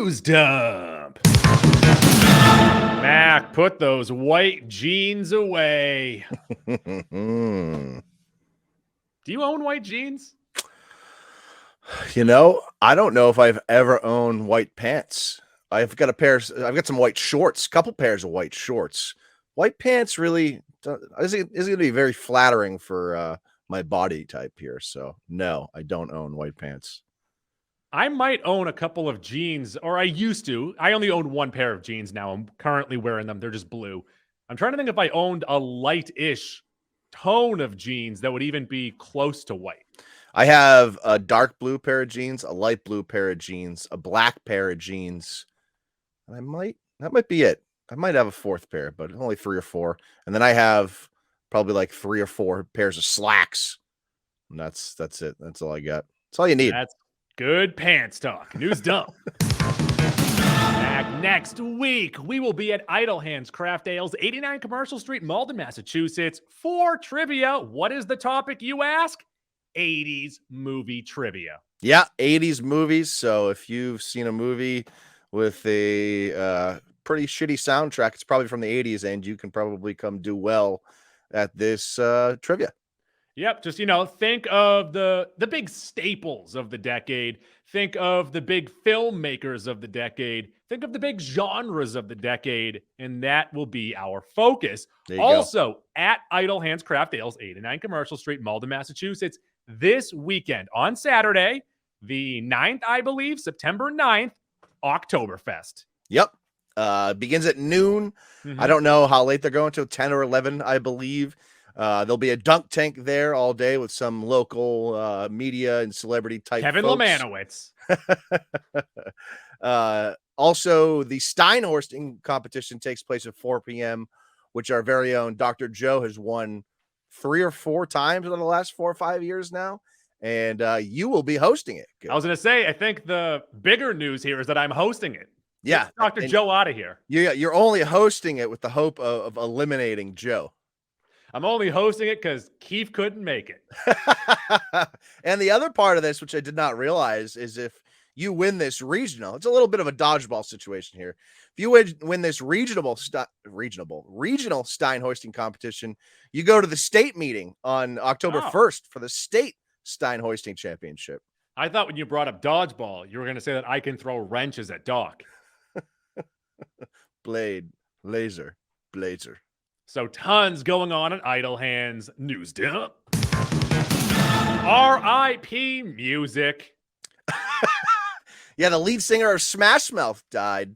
News dump. Mac, put those white jeans away. Do you own white jeans? You know, I don't know if I've ever owned white pants. I've got some white shorts, couple pairs of white shorts. White pants really isn't going to be very flattering for my body type here. So no, I don't own white pants. I might own a couple of jeans, or I used to. I only own one pair of jeans now. I'm currently wearing them. They're just blue. I'm trying to think if I owned a light-ish tone of jeans that would even be close to white. I have a dark blue pair of jeans, a light blue pair of jeans, a black pair of jeans. That might be it. I might have a fourth pair, but only 3 or 4. And then I have probably like 3 or 4 pairs of slacks. And that's it. That's all I got. That's all you need. That's good pants talk. News dump. Back next week, we will be at Idle Hands Craft Ales, 89 Commercial Street, Malden, Massachusetts, for trivia. What is the topic, you ask? 80s movie trivia. Yeah, 80s movies. So if you've seen a movie with a pretty shitty soundtrack, it's probably from the 80s, and you can probably come do well at this trivia. Yep, just, think of the big staples of the decade. Think of the big filmmakers of the decade. Think of the big genres of the decade, and that will be our focus. Also, at Idle Hands Craft Ales, 89 Commercial Street, Malden, Massachusetts, this weekend on Saturday, the 9th, I believe, September 9th, Oktoberfest. Yep. Begins at noon. I don't know how late they're going to, 10 or 11, I believe. There'll be a dunk tank there all day with some local media and celebrity type Kevin folks. Lemanowitz. Also, the Stein hoisting competition takes place at 4 p.m., which our very own Dr. Joe has won 3 or 4 times in the last 4 or 5 years now. And you will be hosting it. I was going to say, I think the bigger news here is that I'm hosting it. Yeah. Get Dr. Joe out of here. You're only hosting it with the hope of eliminating Joe. I'm only hosting it because Keith couldn't make it. And the other part of this, which I did not realize, is if you win this regional, it's a little bit of a dodgeball situation here. If you win this regional Stein hoisting competition, you go to the state meeting on October 1st for the state Stein hoisting championship. I thought when you brought up dodgeball, you were going to say that I can throw wrenches at Doc. Blade, laser, blazer. So tons going on at Idle Hands. News dump. R.I.P. music. Yeah, the lead singer of Smash Mouth died.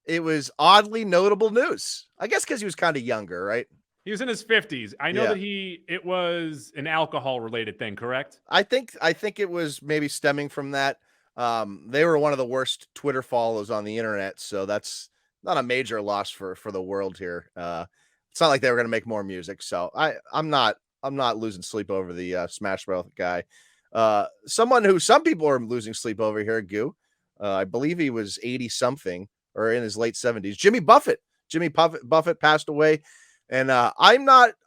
It was oddly notable news. I guess because he was kind of younger, right? He was in his 50s. I know that it was an alcohol-related thing, correct? I think it was maybe stemming from that. They were one of the worst Twitter follows on the internet, so that's not a major loss for the world here. It's not like they were going to make more music, so I'm not losing sleep over the Smash Mouth guy. Someone who some people are losing sleep over here, Goo. I believe he was 80 something or in his late 70s. Jimmy Buffett passed away, and I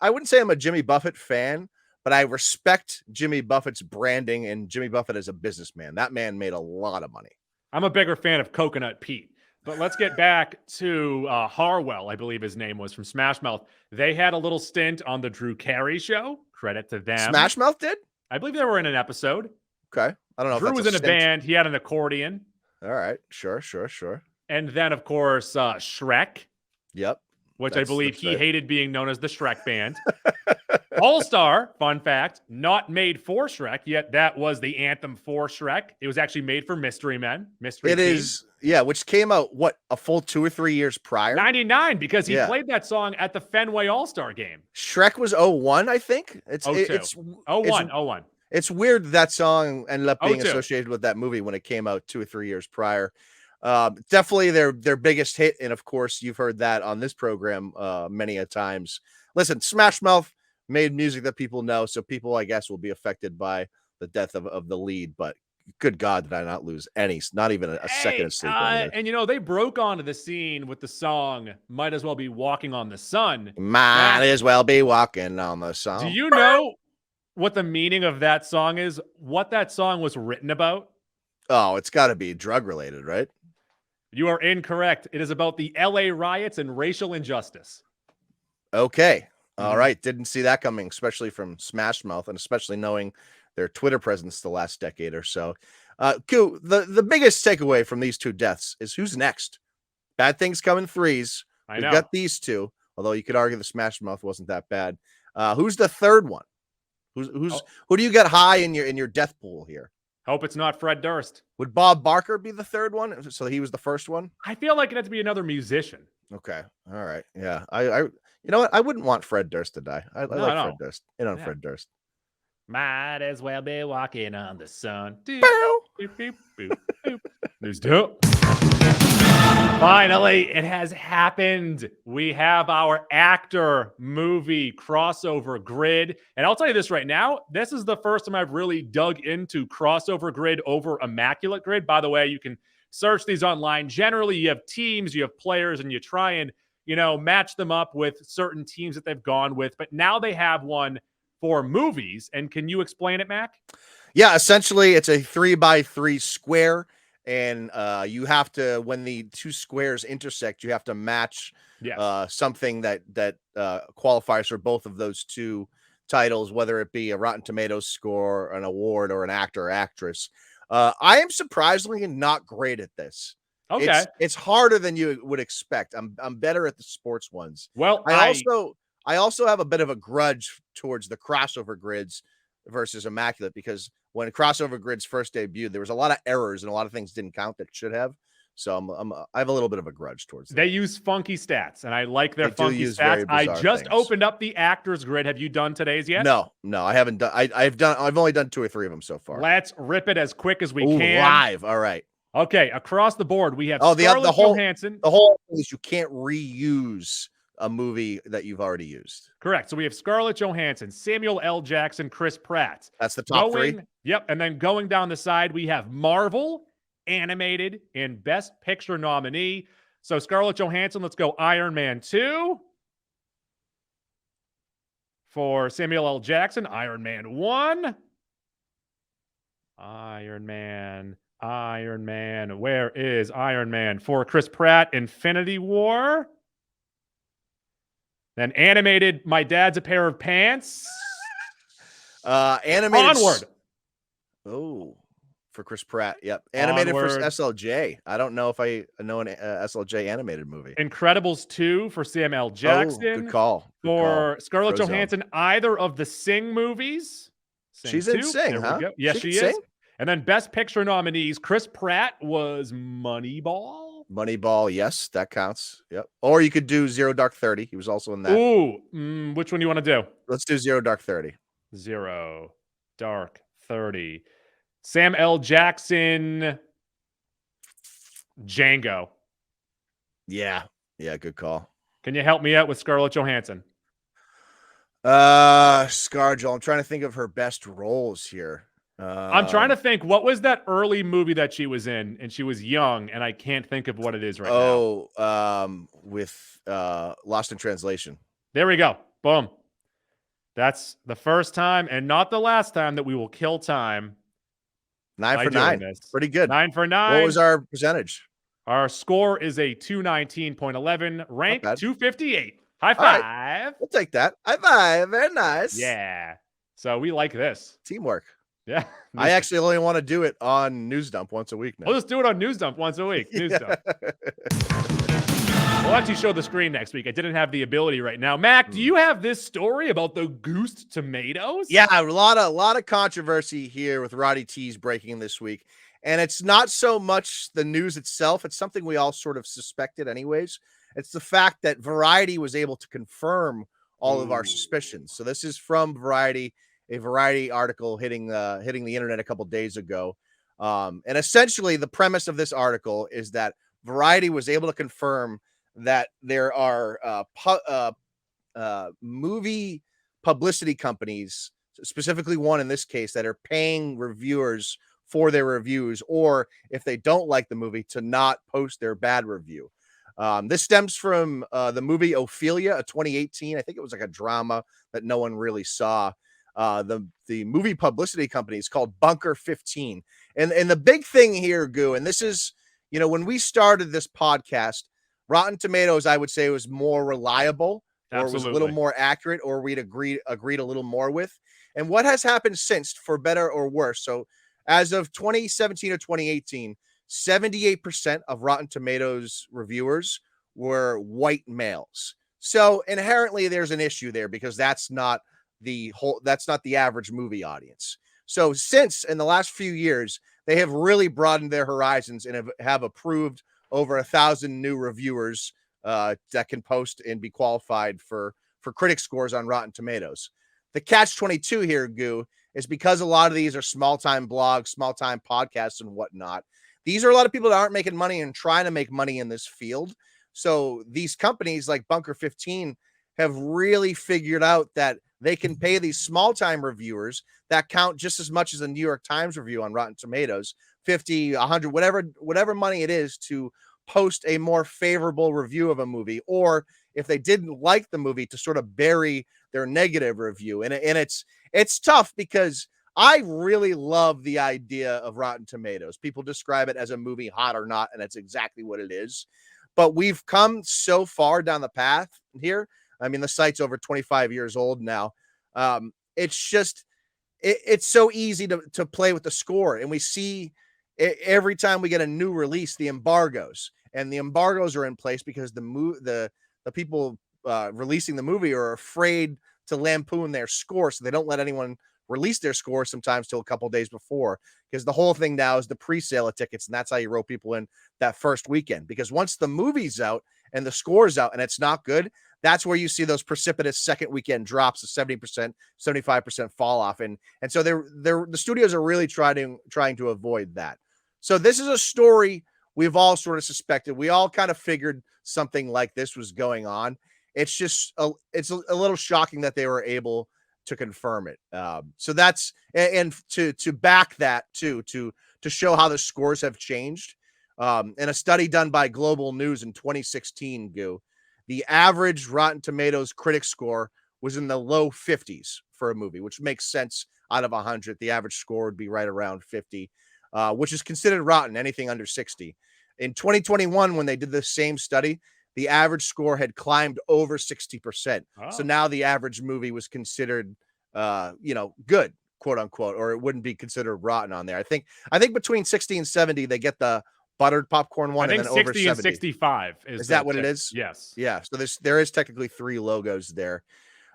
wouldn't say I'm a Jimmy Buffett fan, but I respect Jimmy Buffett's branding and Jimmy Buffett as a businessman. That man made a lot of money. I'm a bigger fan of Coconut Pete. But let's get back to Harwell, I believe his name was, from Smash Mouth. They had a little stint on the Drew Carey show. Credit to them. Smash Mouth did? I believe they were in an episode. Okay. I don't know. Drew was in a band. He had an accordion. All right. Sure. And then, of course, Shrek. Yep. Which I believe he hated being known as the Shrek Band. All-Star, fun fact, not made for Shrek, yet that was the anthem for Shrek. It was actually made for Mystery Men. It is, yeah, which came out, a full 2 or 3 years prior? 99, because he played that song at the Fenway All-Star game. Shrek was 01, I think. It's 01. It's weird that song ended up being associated with that movie when it came out 2 or 3 years prior. Definitely their biggest hit, and of course, you've heard that on this program many a times. Listen, Smash Mouth made music that people know, so people, I guess, will be affected by the death of the lead, but good God, did I not lose not even a second of sleep. And they broke onto the scene with the song Might As Well Be Walking on the Sun. Might as well be walking on the sun. Do you know what the meaning of that song is? What that song was written about? Oh, it's got to be drug related, right? You are incorrect. It is about the LA riots and racial injustice. Okay. All right. Didn't see that coming, especially from Smash Mouth, and especially knowing their Twitter presence the last decade or so. Q, the biggest takeaway from these two deaths is who's next? Bad things come in threes. We've got these two, although you could argue the Smash Mouth wasn't that bad. Who's the third one? Who do you get high in your death pool here? Hope it's not Fred Durst. Would Bob Barker be the third one? So he was the first one? I feel like it had to be another musician. Okay. All right. Yeah. I you know what? I wouldn't want Fred Durst to die. I like Fred Durst. Fred Durst. Might as well be walking on the sun. Boop, boop, boop, boop. News dope. Finally, it has happened. We have our actor movie crossover grid. And I'll tell you this right now. This is the first time I've really dug into crossover grid over immaculate grid. By the way, you can search these online. Generally, you have teams, you have players, and you try and, match them up with certain teams that they've gone with. But now they have one for movies. And can you explain it, Mac? Yeah, essentially it's a 3x3 square. And you have to, when the two squares intersect, you have to match something that qualifies for both of those two titles, whether it be a Rotten Tomatoes score, an award, or an actor or actress. I am surprisingly not great at this. Okay. It's harder than you would expect. I'm better at the sports ones. Well, I also have a bit of a grudge towards the crossover grids versus immaculate, because when crossover grids first debuted, there was a lot of errors and a lot of things didn't count that should have. So I have a little bit of a grudge towards them. They use funky stats, and I like their funky stats. I just opened up the actors grid. Have you done today's yet? No, I haven't done. I've only done 2 or 3 of them so far. Let's rip it as quick as we can. Live. All right. Okay, across the board, we have Scarlett Johansson. The whole thing is you can't reuse a movie that you've already used. Correct. So we have Scarlett Johansson, Samuel L. Jackson, Chris Pratt. That's the top 3. Yep. And then going down the side, we have Marvel, animated, and Best Picture nominee. So Scarlett Johansson, let's go Iron Man 2. For Samuel L. Jackson, Iron Man 1. Iron Man. Where is Iron Man? For Chris Pratt, Infinity War. Then animated, My Dad's a Pair of Pants. Animated. Onward. Oh, for Chris Pratt. Yep. Animated for SLJ. I don't know if I know an SLJ animated movie. Incredibles 2 for Sam L. Jackson. Good call. For Scarlett Johansson, either of the Sing movies. She's in Sing, huh? Yes, she is. And then Best Picture nominees, Chris Pratt was Moneyball. Moneyball, yes, that counts. Yep. Or you could do Zero Dark 30. He was also in that. Ooh, which one do you want to do? Let's do Zero Dark 30. Zero Dark 30. Sam L. Jackson, Django. Yeah, good call. Can you help me out with Scarlett Johansson? ScarJo. I'm trying to think of her best roles here. I'm trying to think, what was that early movie that she was in, and she was young, and I can't think of what it is right now. With Lost in Translation. There we go. Boom. That's the first time and not the last time that we will kill time. 9 for 9. Pretty good. 9 for 9. What was our percentage? Our score is a 219.11, rank 258. High five. Right. We'll take that. High five. Very nice. Yeah. So we like this. Teamwork. Yeah. I actually only want to do it on News Dump once a week now. We'll just do it on News Dump once a week. News Dump. We'll actually show the screen next week. I didn't have the ability right now. Mac, do you have this story about the Goosed Tomatoes? Yeah, a lot of controversy here with Roddy T's breaking this week. And it's not so much the news itself. It's something we all sort of suspected anyways. It's the fact that Variety was able to confirm all of our suspicions. So this is from Variety, a Variety article hitting the internet a couple days ago. And essentially the premise of this article is that Variety was able to confirm that there are movie publicity companies, specifically one in this case, that are paying reviewers for their reviews, or if they don't like the movie, to not post their bad review. This stems from the movie Ophelia, a 2018. I think it was like a drama that no one really saw. The movie publicity company is called Bunker 15. And the big thing here, Goo, and this is, when we started this podcast, Rotten Tomatoes, I would say, was more reliable, or was a little Absolutely. more accurate, or we'd agreed a little more with. And what has happened since, for better or worse? So as of 2017 or 2018, 78% of Rotten Tomatoes reviewers were white males. So inherently there's an issue there, because that's not the average movie audience. So since in the last few years, they have really broadened their horizons and have approved over 1,000 new reviewers that can post and be qualified for critic scores on Rotten Tomatoes. The catch-22 here, Goo, is because a lot of these are small-time blogs, small-time podcasts, and whatnot. These are a lot of people that aren't making money and trying to make money in this field. So these companies like Bunker 15 have really figured out that they can pay these small-time reviewers that count just as much as a New York Times review on Rotten Tomatoes, 50, 100, whatever money it is, to post a more favorable review of a movie, or if they didn't like the movie, to sort of bury their negative review. And it's tough, because I really love the idea of Rotten Tomatoes. People describe it as a movie, hot or not, and that's exactly what it is. But we've come so far down the path here. I mean, the site's over 25 years old now. It's just, it's so easy to play with the score. And we see every time we get a new release, the embargoes are in place because the people releasing the movie are afraid to lampoon their score. So they don't let anyone release their score sometimes till a couple days before, because the whole thing now is the pre-sale of tickets. And that's how you rope people in that first weekend, because once the movie's out and the score's out and it's not good, that's where you see those precipitous second weekend drops of 70%, 75% fall off. And so the studios are really trying to avoid that. So this is a story we've all sort of suspected. We all kind of figured something like this was going on. It's just it's a little shocking that they were able to confirm it. So that's, and to back that too, to show how the scores have changed. In a study done by Global News in 2016, Goo, the average Rotten Tomatoes critic score was in the low 50s for a movie, which makes sense. Out of 100, the average score would be right around 50, which is considered rotten, anything under 60. In 2021, when they did the same study, the average score had climbed over 60%. Oh. So now the average movie was considered, good, quote unquote, or it wouldn't be considered rotten on there. I think between 60 and 70, they get the buttered popcorn one, I think and then 60 over 70. and 65 is that what it is? Yes. Yeah. So there is technically 3 logos there.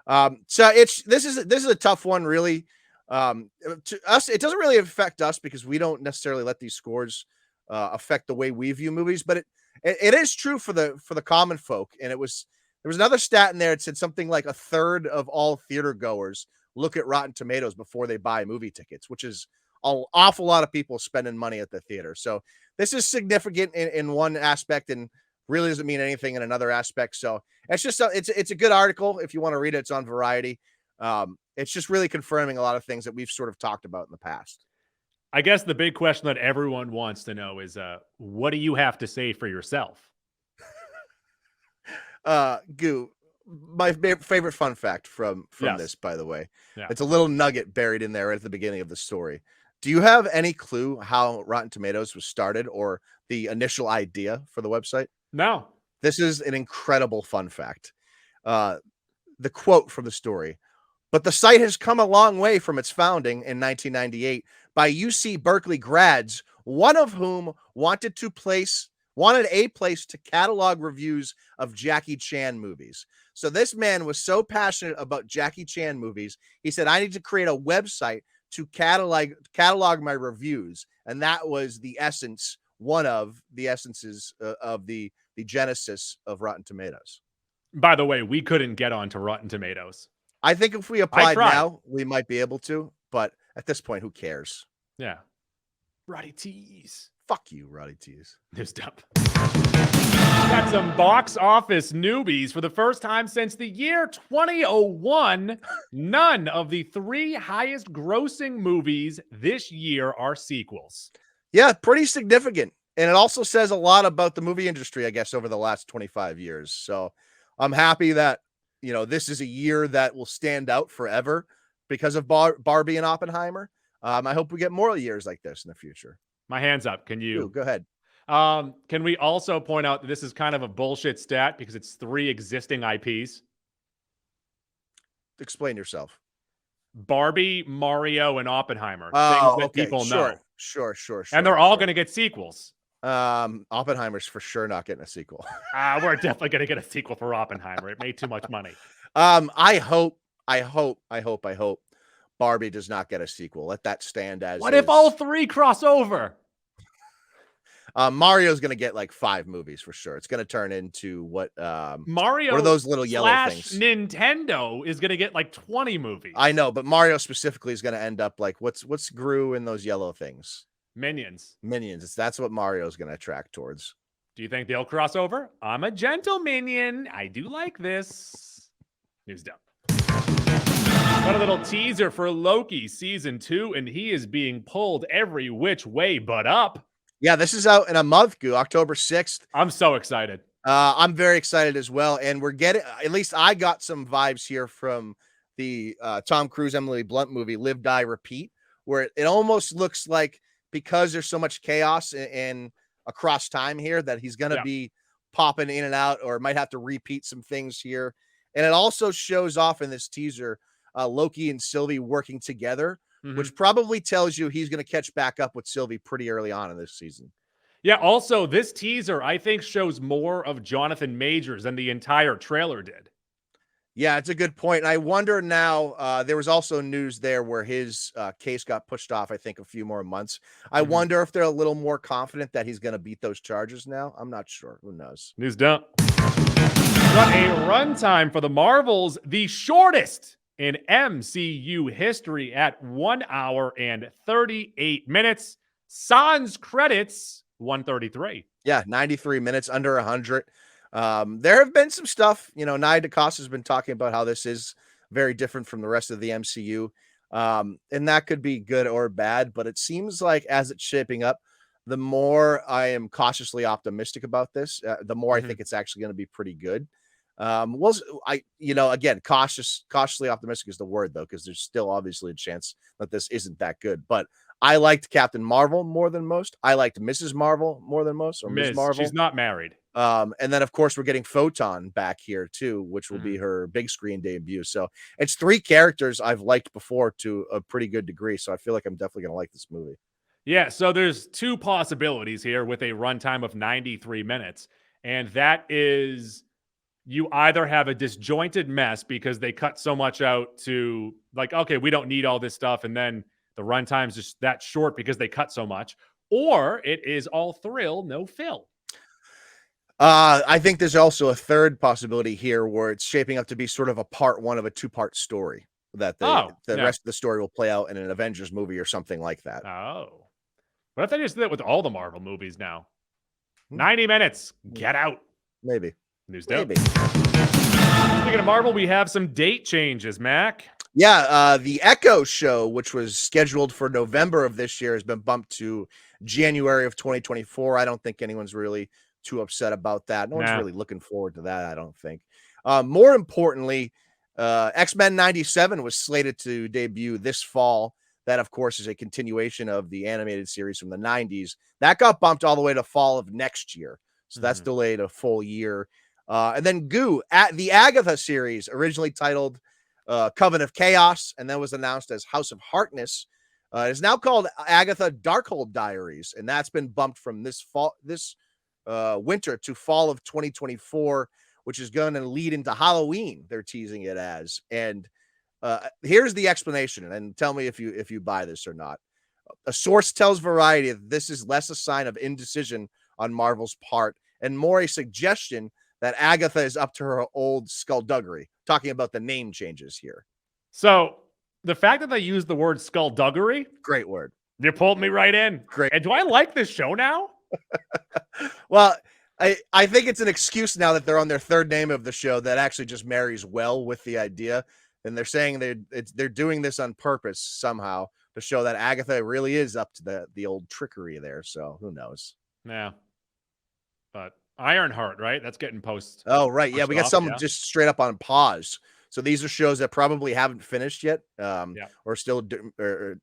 So this is a tough one, really. To us, it doesn't really affect us because we don't necessarily let these scores affect the way we view movies, but it is true for the common folk. And there was another stat in there. It said something like a third of all theater goers look at Rotten Tomatoes before they buy movie tickets, which is an awful lot of people spending money at the theater. So this is significant in one aspect, and really doesn't mean anything in another aspect. So it's just it's a good article if you want to read it. It's on Variety. It's just really confirming a lot of things that we've sort of talked about in the past. I guess the big question that everyone wants to know is, what do you have to say for yourself? Goo, my favorite fun fact from Yes. this, by the way, Yeah. it's a little nugget buried in there right at the beginning of the story. Do you have any clue how Rotten Tomatoes was started, or the initial idea for the website? No. This is an incredible fun fact. The quote from the story: "But the site has come a long way from its founding in 1998 by UC Berkeley grads, one of whom wanted a place to catalog reviews of Jackie Chan movies." So this man was so passionate about Jackie Chan movies, he said, "I need to create a website to catalog my reviews." And that was the essence, one of the essences of the genesis of Rotten Tomatoes. By the way, we couldn't get onto Rotten Tomatoes. I think if we applied now, we might be able to, but at this point, who cares? Yeah. Roddy Tees. Fuck you, Roddy Tees. News dump. Got some box office newbies. For the first time since the year 2001, none of the 3 highest grossing movies this year are sequels. Yeah, pretty significant. And it also says a lot about the movie industry, I guess, over the last 25 years. So I'm happy that, this is a year that will stand out forever. because of Barbie and Oppenheimer. I hope we get more years like this in the future. My hand's up. Can Ooh, you? go ahead. Can we also point out that this is kind of a bullshit stat because it's 3 existing IPs? Explain yourself. Barbie, Mario, and Oppenheimer. Things Oh, that okay. people Sure. know. Sure. And they're all going to get sequels. Oppenheimer's for sure not getting a sequel. We're definitely going to get a sequel for Oppenheimer. It made too much money. I hope Barbie does not get a sequel. Let that stand as What if all 3 cross over? Mario's going to get like 5 movies for sure. It's going to turn into what Mario what are those little yellow things? Nintendo is going to get like 20 movies. I know, but Mario specifically is going to end up like what's Gru in those yellow things? Minions. That's what Mario's going to attract towards. Do you think they'll cross over? I'm a gentle minion. I do like this. News done. Got a little teaser for Loki season 2, and he is being pulled every which way but up. Yeah, this is out in a month, Goo, October 6th. I'm so excited. I'm very excited as well. And we're getting, at least I got some vibes here from the Tom Cruise, Emily Blunt movie, Live, Die, Repeat, where it almost looks like because there's so much chaos and across time here that he's going to be popping in and out or might have to repeat some things here. And it also shows off in this teaser, Loki and Sylvie working together, which probably tells you he's going to catch back up with Sylvie pretty early on in this season. Yeah, also, this teaser, I think, shows more of Jonathan Majors than the entire trailer did. Yeah, it's a good point. And I wonder now, there was also news there where his case got pushed off, I think, a few more months. I wonder if they're a little more confident that he's going to beat those charges now. I'm not sure. Who knows? News dump. Got a runtime for the Marvels, the shortest in MCU history at 1 hour and 38 minutes. Sans credits, 133. Yeah, 93 minutes, under 100. There have been some stuff, Nia DaCosta has been talking about how this is very different from the rest of the MCU. And that could be good or bad, but it seems like as it's shaping up, the more I am cautiously optimistic about this, the more I think it's actually going to be pretty good. Again, cautiously optimistic is the word though, because there's still obviously a chance that this isn't that good, but I liked Captain Marvel more than most. I liked Mrs. Marvel more than most, or Ms. Marvel. She's not married. And then of course we're getting Photon back here too, which will be her big screen debut. So it's 3 characters I've liked before to a pretty good degree. So I feel like I'm definitely going to like this movie. Yeah, so there's 2 possibilities here with a runtime of 93 minutes. And that is you either have a disjointed mess because they cut so much out to like, okay, we don't need all this stuff. And then the runtime's just that short because they cut so much. Or it is all thrill, no fill. I think there's also a third possibility here where it's shaping up to be sort of a part 1 of a 2-part story that the rest of the story will play out in an Avengers movie or something like that. Oh. What if they just did it with all the Marvel movies now? 90 minutes. Get out. Maybe. News dope. Speaking of Marvel, we have some date changes, Mac. Yeah, the Echo show, which was scheduled for November of this year, has been bumped to January of 2024. I don't think anyone's really too upset about that. No one's really looking forward to that, I don't think. More importantly, X-Men 97 was slated to debut this fall. That, of course, is a continuation of the animated series from the 90s. That got bumped all the way to fall of next year. So that's delayed a full year. And then Goo, at the Agatha series, originally titled Coven of Chaos, and then was announced as House of Hartness, is now called Agatha Darkhold Diaries, and that's been bumped from this winter to fall of 2024, which is going to lead into Halloween. They're teasing it as, and here's the explanation, and tell me if you buy this or not. A source tells Variety that this is less a sign of indecision on Marvel's part and more a suggestion that Agatha is up to her old skullduggery, talking about the name changes here. So the fact that they use the word skullduggery, great word. You pulled me right in. Great. And do I like this show now? Well, I think it's an excuse now that they're on their 3rd name of the show that actually just marries well with the idea. And they're saying they're doing this on purpose somehow to show that Agatha really is up to the old trickery there. So who knows? Yeah. But Ironheart, right? That's getting post. Oh, right. Yeah, we got some just straight up on pause. So these are shows that probably haven't finished yet, Yeah. or still they're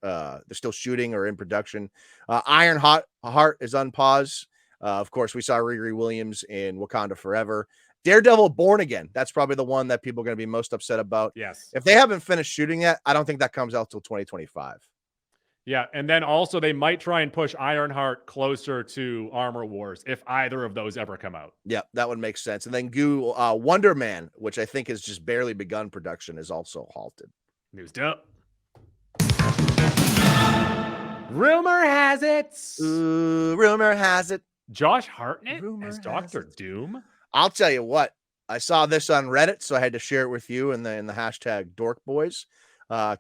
still shooting or in production. Heart is on pause. Of course, we saw Riri Williams in Wakanda Forever. Daredevil Born Again. That's probably the one that people are going to be most upset about. Yes. If they haven't finished shooting yet, I don't think that comes out till 2025. Yeah, and then also they might try and push Ironheart closer to Armor Wars if either of those ever come out. Yeah, that would make sense. And then Wonder Man, which I think has just barely begun production, is also halted. News up. Rumor has it. Rumor has it. Josh Hartnett Rumor as has Doctor it. Doom. I'll tell you what. I saw this on Reddit, so I had to share it with you in the hashtag Dork Boys.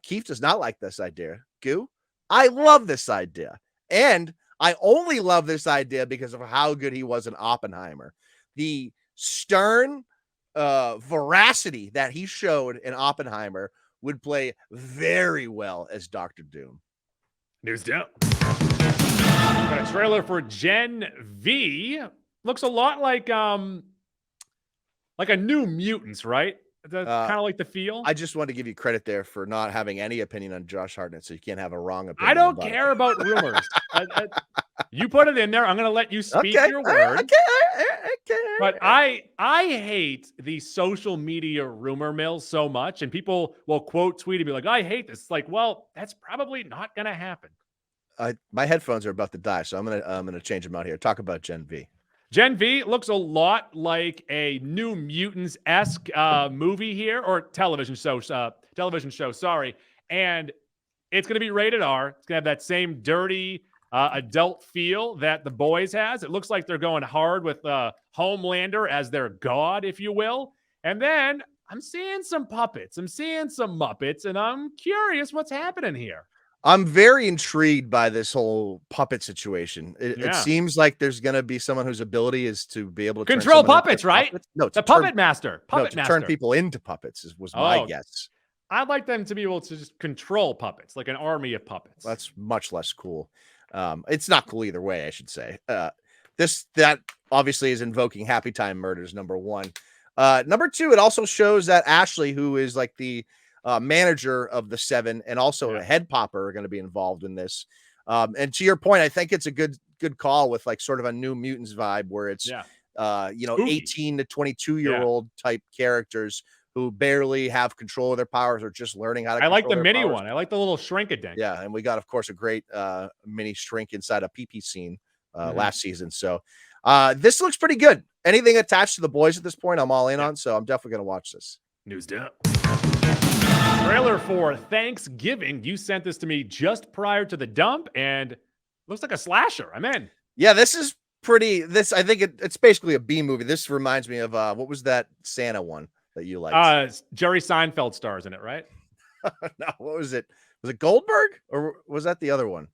Keith does not like this idea. Goo, I love this idea, and I only love this idea because of how good he was in Oppenheimer. The stern veracity that he showed in Oppenheimer would play very well as Doctor Doom. News down. Got a trailer for Gen V. Looks a lot like a New Mutants, right? Kind of like the feel. I just want to give you credit there for not having any opinion on Josh Hartnett, so you can't have a wrong opinion. I don't care about rumors. You put it in there. I'm going to let you speak your word. Okay. But I hate the social media rumor mill so much, and people will quote tweet and be like, "I hate this." It's like, well, that's probably not going to happen. My headphones are about to die, so I'm gonna change them out here. Talk about Gen V. Gen V looks a lot like a New Mutants-esque movie here, or television show. Sorry, and it's going to be rated R. It's going to have that same dirty adult feel that The Boys has. It looks like they're going hard with Homelander as their god, if you will. And then I'm seeing some puppets. I'm seeing some Muppets, and I'm curious what's happening here. I'm very intrigued by this whole puppet situation. It seems like there's going to be someone whose ability is to be able to control puppets, right? Puppets. No, the puppet master. Turn people into puppets was my guess. I'd like them to be able to just control puppets, like an army of puppets. That's much less cool. It's not cool either way, I should say. That obviously is invoking Happy Time Murders, number one. Number two, it also shows that Ashley, who is like the manager of the Seven and also a head popper, are going to be involved in this. And to your point, I think it's a good call with like sort of a New Mutants vibe where it's spooky. 18 to 22-year-old type characters who barely have control of their powers or just learning how to. I like the mini one. I like the little shrink-a-dink. Yeah, and we got, of course, a great mini shrink inside a pee-pee scene last season. So this looks pretty good. Anything attached to The Boys at this point, I'm all in on. So I'm definitely going to watch this. News down. Trailer for Thanksgiving. You sent this to me just prior to the dump, and looks like a slasher. I'm in. Yeah, this is pretty. I think it's basically a B movie. This reminds me of what was that Santa one that you liked? Jerry Seinfeld stars in it, right? No, what was it? Was it Goldberg or was that the other one?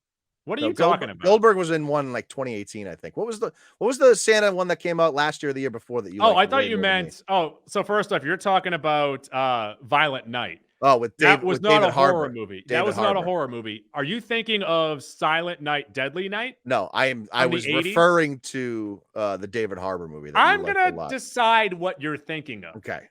What are you talking about? Goldberg was in one like 2018, I think. What was the Santa one that came out last year or the year before that you liked? I thought you meant. So first off, you're talking about Violent Night. Oh, that was not a horror movie. That was not a horror movie. Are you thinking of Silent Night, Deadly Night? No, I was referring to the David Harbour movie. I'm gonna decide what you're thinking of. Okay.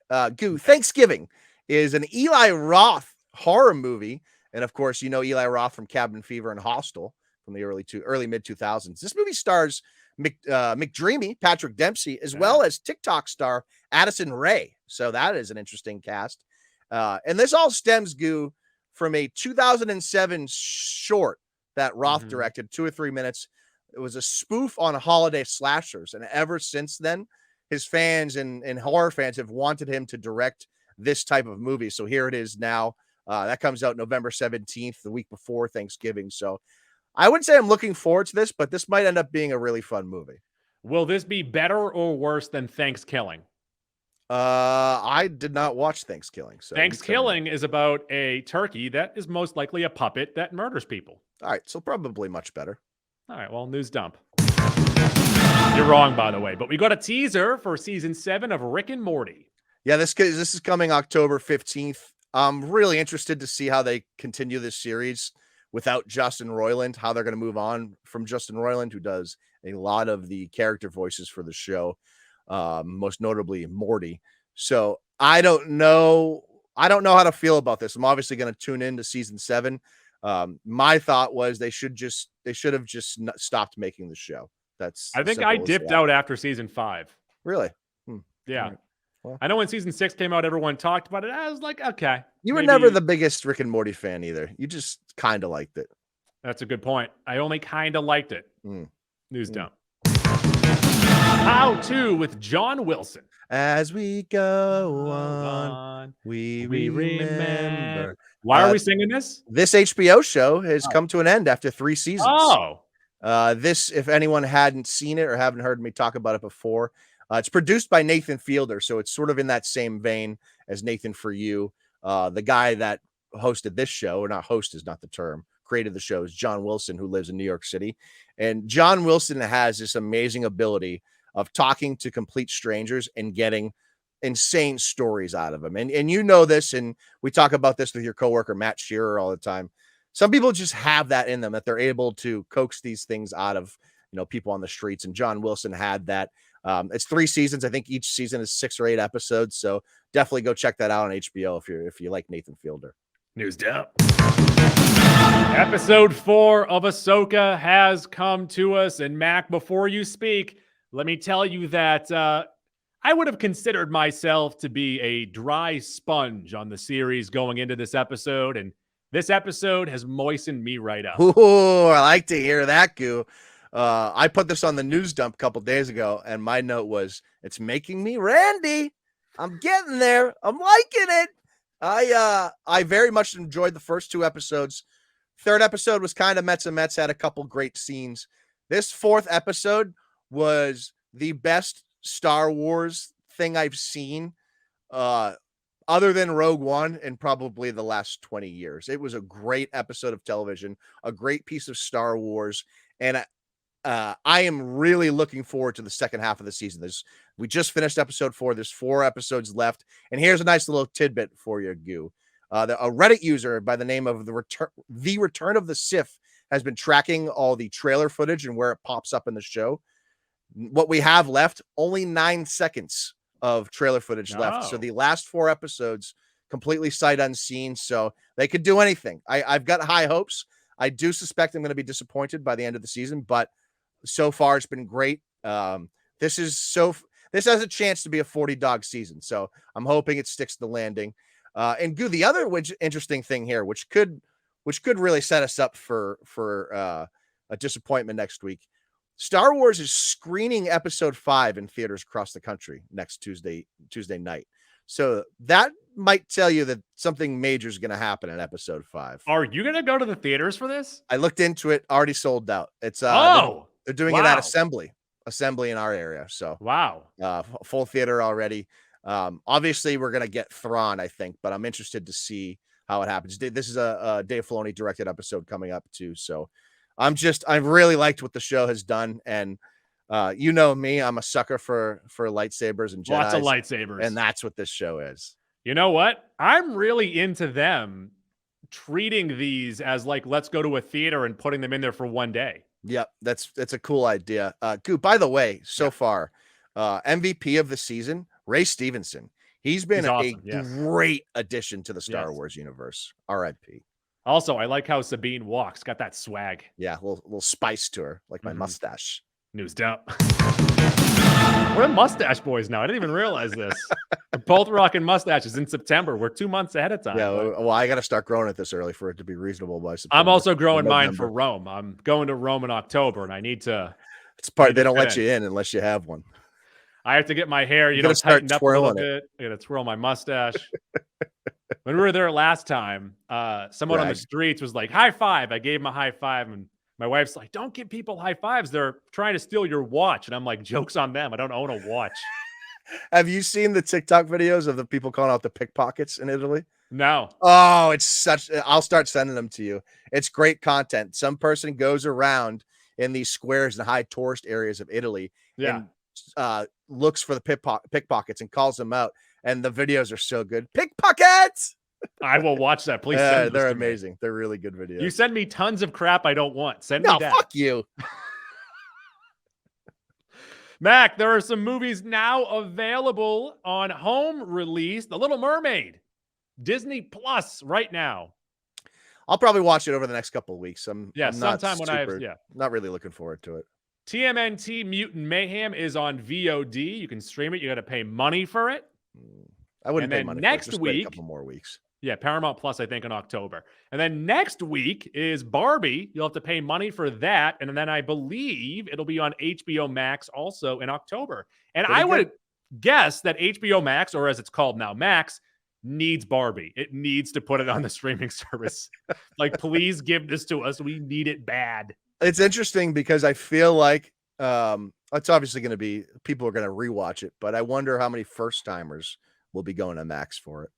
Thanksgiving is an Eli Roth horror movie, and of course, you know Eli Roth from Cabin Fever and Hostel from the early mid 2000s. This movie stars McDreamy, Patrick Dempsey, as well as TikTok star Addison Rae. So that is an interesting cast. And this all stems, Goo, from a 2007 short that Roth directed, 2 or 3 minutes. It was a spoof on holiday slashers. And ever since then, his fans and horror fans have wanted him to direct this type of movie. So here it is now. That comes out November 17th, the week before Thanksgiving. So I would say I'm looking forward to this, but this might end up being a really fun movie. Will this be better or worse than Thanksgiving? I did not watch Thanksgiving. So Thanksgiving is about a turkey that is most likely a puppet that murders people. All right, so probably much better. All right, well, news dump. You're wrong, by the way, but we got a teaser for season 7 of Rick and Morty. Yeah, this is coming October 15th. I'm really interested to see how they continue this series without Justin Roiland, how they're going to move on from Justin Roiland, who does a lot of the character voices for the show. Most notably Morty. So I don't know I don't know how to feel about this. I'm obviously going to tune into season 7. My thought was they should have just stopped making the show. That's I think I simple as dipped that. out after season 5. Really? Yeah. All right. Well, I know when season 6 came out, everyone talked about it. I was like, okay. you were maybe never the biggest Rick and Morty fan either. You just kind of liked it. That's a good point. I only kind of liked it. News dump. How to with John Wilson. As we go on, we remember. Why are we singing this? This HBO show has come to an end after 3 seasons. Oh, This, if anyone hadn't seen it or haven't heard me talk about it before, it's produced by Nathan Fielder, so it's sort of in that same vein as Nathan For You. The guy that hosted this show, or not host is not the term, created the show, is John Wilson, who lives in New York City. And John Wilson has this amazing ability of talking to complete strangers and getting insane stories out of them. And you know this, and we talk about this with your coworker Matt Shearer all the time. Some people just have that in them, that they're able to coax these things out of, people on the streets. And John Wilson had that. It's 3 seasons. I think each season is 6 or 8 episodes. So definitely go check that out on HBO if you like Nathan Fielder. News dump. Episode 4 of Ahsoka has come to us. And Mac, before you speak, let me tell you that I would have considered myself to be a dry sponge on the series going into this episode. And this episode has moistened me right up. Ooh, I like to hear that, Goo. I put this on the news dump a couple days ago, and my note was, it's making me Randy. I'm getting there. I'm liking it. I very much enjoyed the first 2 episodes. 3rd episode was kind of Mets and Mets, had a couple great scenes. This 4th episode was the best Star Wars thing I've seen, other than Rogue One, in probably the last 20 years. It was a great episode of television, a great piece of Star Wars, and I am really looking forward to the second half of the season. We just finished episode 4. There's 4 episodes left, and here's a nice little tidbit for you, Goo. A Reddit user by the name of the Return of the Sith has been tracking all the trailer footage and where it pops up in the show. What we have left, only 9 seconds of trailer footage left. So the last 4 episodes, completely sight unseen. So they could do anything. I've got high hopes. I do suspect I'm going to be disappointed by the end of the season, but so far it's been great. This has a chance to be a 40-dog season. So I'm hoping it sticks to the landing. And Goo, the other interesting thing here, which could really set us up for a disappointment next week. Star Wars is screening episode 5 in theaters across the country next Tuesday night. So that might tell you that something major is going to happen in episode 5. Are you going to go to the theaters for this? I looked into it, already sold out. It's they're doing it at Assembly in our area. So full theater already. Obviously we're going to get Thrawn, I think, but I'm interested to see how it happens. This is a Dave Filoni directed episode coming up too. So I really liked what the show has done. And you know me, I'm a sucker for lightsabers and Jedis. Lots of lightsabers. And that's what this show is. You know what? I'm really into them treating these as like, let's go to a theater and putting them in there for one day. Yep. That's a cool idea. Goo, by the way, so far, MVP of the season, Ray Stevenson. He's been awesome, great addition to the Star Wars universe. R.I.P. Also, I like how Sabine walks. Got that swag. Yeah, a little spice to her, like my mustache. News dump. We're mustache boys now. I didn't even realize this. We're both rocking mustaches in September. We're 2 months ahead of time. Yeah, well, I got to start growing it this early for it to be reasonable by September. I'm also growing mine for Rome. I'm going to Rome in October, and I need to. It's part. They don't let you in unless you have one. I have to get my hair, tightened up a little bit. I got to twirl my mustache. When we were there last time, someone on the streets was like, high five. I gave him a high five, and my wife's like, don't give people high fives. They're trying to steal your watch. And I'm like, joke's on them. I don't own a watch. Have you seen the TikTok videos of the people calling out the pickpockets in Italy? No. Oh, I'll start sending them to you. It's great content. Some person goes around in these squares and high tourist areas of Italy and looks for the pickpockets and calls them out. And the videos are so good. Pickpockets! I will watch that. Please send they're amazing. They're really good videos. You send me tons of crap I don't want. Send me that. Fuck you. Mac, there are some movies now available on home release. The Little Mermaid Disney Plus right now. I'll probably watch it over the next couple of weeks. I'm sometime when not really looking forward to it. TMNT Mutant Mayhem is on VOD. You can stream it. You got to pay money for it. I wouldn't pay money for it. Next Just week, wait a couple more weeks. Yeah, Paramount Plus, I think, in October. And then next week is Barbie. You'll have to pay money for that. And then I believe it'll be on HBO Max also in October. And I would guess that HBO Max, or as it's called now, Max, needs Barbie. It needs to put it on the streaming service. Like, please give this to us. We need it bad. It's interesting because I feel like it's obviously going to be, people are going to rewatch it, but I wonder how many first timers will be going to Max for it.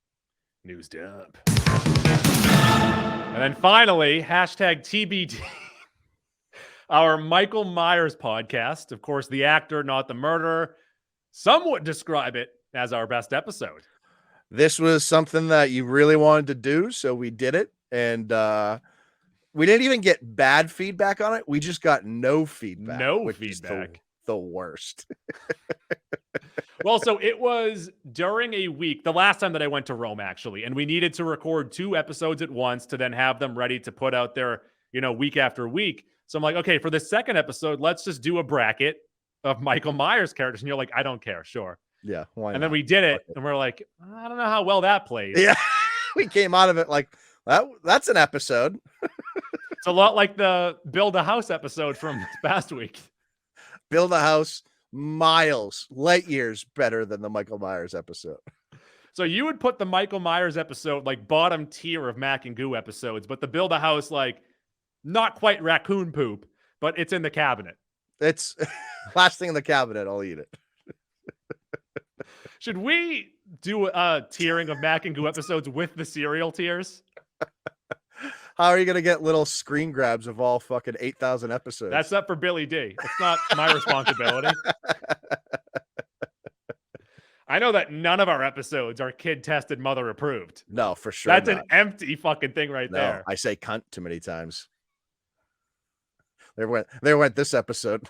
Newsed up. And then finally, hashtag TBD, our Michael Myers podcast. Of course, the actor, not the murderer. Some would describe it as our best episode. This was something that you really wanted to do, so we did it. And we didn't even get bad feedback on it. We just got no feedback. No feedback. The worst. Well, so it was during a week, the last time that I went to Rome, actually, and we needed to record 2 episodes at once to then have them ready to put out there, week after week. So I'm like, okay, for the second episode, let's just do a bracket of Michael Myers characters. And you're like, I don't care. Sure. Yeah. Why and then we did it, and we're like, I don't know how well that plays. Yeah. We came out of it like, that's an episode. It's a lot like the Build a House episode from this past week. Build a House, light years better than the Michael Myers episode. So you would put the Michael Myers episode like bottom tier of Mac and Goo episodes, but the Build a House, like, not quite raccoon poop, but it's in the cabinet. It's last thing in the cabinet. I'll eat it. Should we do a tiering of Mac and Goo episodes with the serial tiers? How are you going to get little screen grabs of all fucking 8,000 episodes? That's up for Billy D. It's not my responsibility. I know that none of our episodes are kid tested, mother approved. No, for sure. That's an empty fucking thing right there. I say cunt too many times. There went this episode.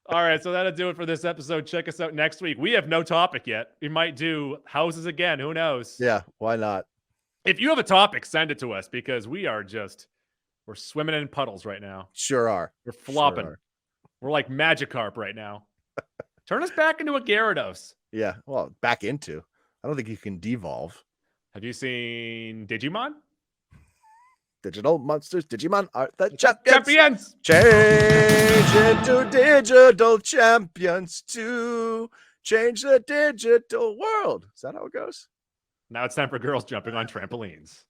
All right, so that'll do it for this episode. Check us out next week. We have no topic yet. We might do houses again. Who knows? Yeah, why not? If you have a topic, send it to us, because we're swimming in puddles right now. Sure are. We're flopping. Sure are. We're like Magikarp right now. Turn us back into a Gyarados. Yeah, well, back into. I don't think you can devolve. Have you seen Digimon? Digital monsters, Digimon are the champions. Change into digital champions to change the digital world. Is that how it goes? Now it's time for girls jumping on trampolines.